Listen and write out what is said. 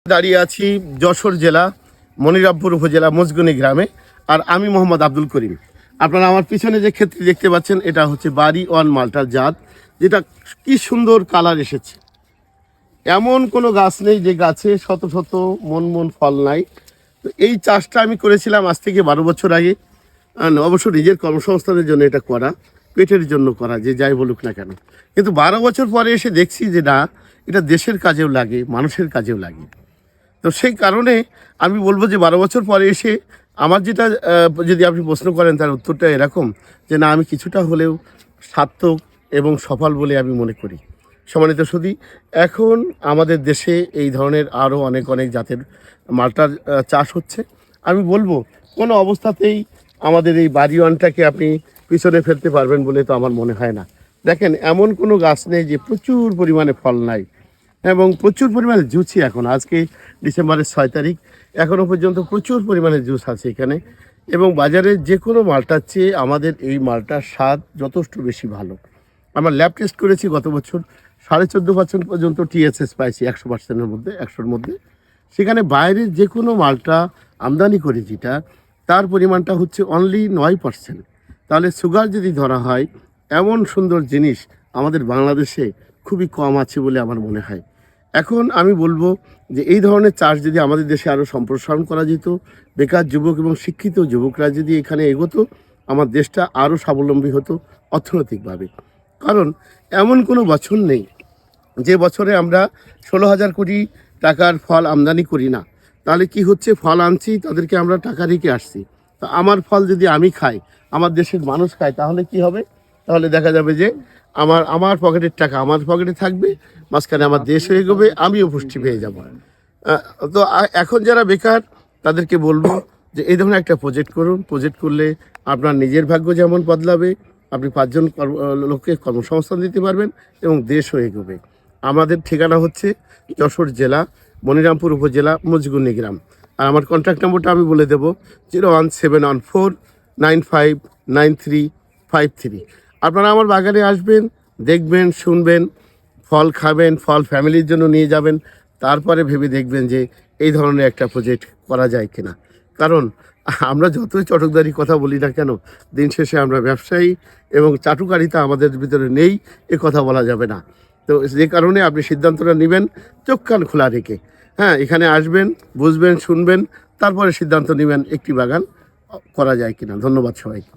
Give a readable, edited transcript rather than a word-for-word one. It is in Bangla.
দাঁড়িয়ে আছি যশোর জেলা মনিরামপুর উপজেলা মজগুনি গ্রামে। আর আমি মোহাম্মদ আব্দুল করিম। আপনারা আমার পিছনে যে ক্ষেত্রে দেখতে পাচ্ছেন এটা হচ্ছে বাড়ি ওয়ান মালটার জাত, যেটা কি সুন্দর কালার এসেছে। এমন কোনো গাছ নেই যে গাছে শত শত মন ফল নাই। তো এই চাষটা আমি করেছিলাম আজ থেকে 12 বছর আগে। অবশ্য নিজের কর্মসংস্থানের জন্য এটা করা, পেটের জন্য করা, যে যাই বলুক না কেন। কিন্তু 12 বছর পরে এসে দেখছি যে না, এটা দেশের কাজেও লাগে, মানুষের কাজেও লাগে। তো সেই কারণে আমি বলবো যে 12 বছর পরে এসে আমার যেটা যদি আপনি প্রশ্ন করেন তার উত্তরটা এরকম যে না, আমি কিছুটা হলেও সার্থক এবং সফল বলে আমি মনে করি। সম্মানিত সুধী, এখন আমাদের দেশে এই ধরনের আরও অনেক জাতের মালটার চাষ হচ্ছে। আমি বলবো কোনো অবস্থাতেই আমাদের এই বাড়িওয়ানটাকে আপনি পিছনে ফেলতে পারবেন বলে তো আমার মনে হয় না। দেখেন, এমন কোনো গাছ নেই যে প্রচুর পরিমাণে ফল নাই, এবং প্রচুর পরিমাণে জুসি। এখন আজকে ডিসেম্বরের 6 তারিখ, এখনও পর্যন্ত প্রচুর পরিমাণে জুস আছে এখানে। এবং বাজারে যে কোনো মালটার চেয়ে আমাদের এই মালটার স্বাদ যথেষ্ট বেশি ভালো। আমরা ল্যাব টেস্ট করেছি গত বছর, 14.5% পর্যন্ত টিএসএস পাইছি 100%-এর মধ্যে, 100-র মধ্যে। সেখানে বাইরের যে কোনো মালটা আমদানি করে যেটা, তার পরিমাণটা হচ্ছে অনলি 9%। তাহলে সুগার যদি ধরা হয়, এমন সুন্দর জিনিস আমাদের বাংলাদেশে খুবই কম আছে বলে আমার মনে হয়। এখন আমি বলবো যে এই ধরনের চাষ যদি আমাদের দেশে আরও সম্প্রসারণ করা যেত, বেকার যুবক এবং শিক্ষিত যুবকরা যদি এখানে এগোতো, আমার দেশটা আরও স্বাবলম্বী হতো অর্থনৈতিকভাবে। কারণ এমন কোনো বছর নেই যে বছরে আমরা 16,000 কোটি টাকার ফল আমদানি করি না। তাহলে কি হচ্ছে, ফল আনছি, তাদেরকে আমরা টাকা রেখে আসছি। তো আমার ফল যদি আমি খাই, আমার দেশের মানুষ খায়, তাহলে কি হবে? তাহলে দেখা যাবে যে আমার পকেটের টাকা আমার পকেটে থাকবে, মাঝখানে আমার দেশ হয়ে যাবে, আমিও পুষ্টি পেয়ে যাব। তো এখন যারা বেকার, তাদেরকে বলবো যে এই ধরনের একটা প্রজেক্ট করুন। প্রজেক্ট করলে আপনার নিজের ভাগ্য যেমন বদলাবে, আপনি 5 জন লোককে কর্মসংস্থান দিতে পারবেন এবং দেশও এগোবে। আমাদের ঠিকানা হচ্ছে যশোর জেলা মনিরামপুর উপজেলা মজগুনি গ্রাম। আর আমার কন্ট্যাক্ট নম্বরটা আমি বলে দেবো, 01714959353। আপনারা আমার বাগানে আসবেন, দেখবেন, শুনবেন, ফল খাবেন, ফল ফ্যামিলির জন্য নিয়ে যাবেন। তারপরে ভেবে দেখবেন যে এই ধরনের একটা প্রজেক্ট করা যায় কিনা। কারণ আমরা যতই চটকদারি কথা বলি না কেন, দিন শেষে আমরা ব্যবসায়ী, এবং চাটুকারিতা আমাদের ভিতরে নেই, এ কথা বলা যাবে না। তো যে কারণে আপনি সিদ্ধান্তটা নেবেন চোখ কান খোলা রেখে। হ্যাঁ, এখানে আসবেন, বুঝবেন, শুনবেন, তারপরে সিদ্ধান্ত নেবেন একটি বাগান করা যায় কিনা। ধন্যবাদ সবাইকে।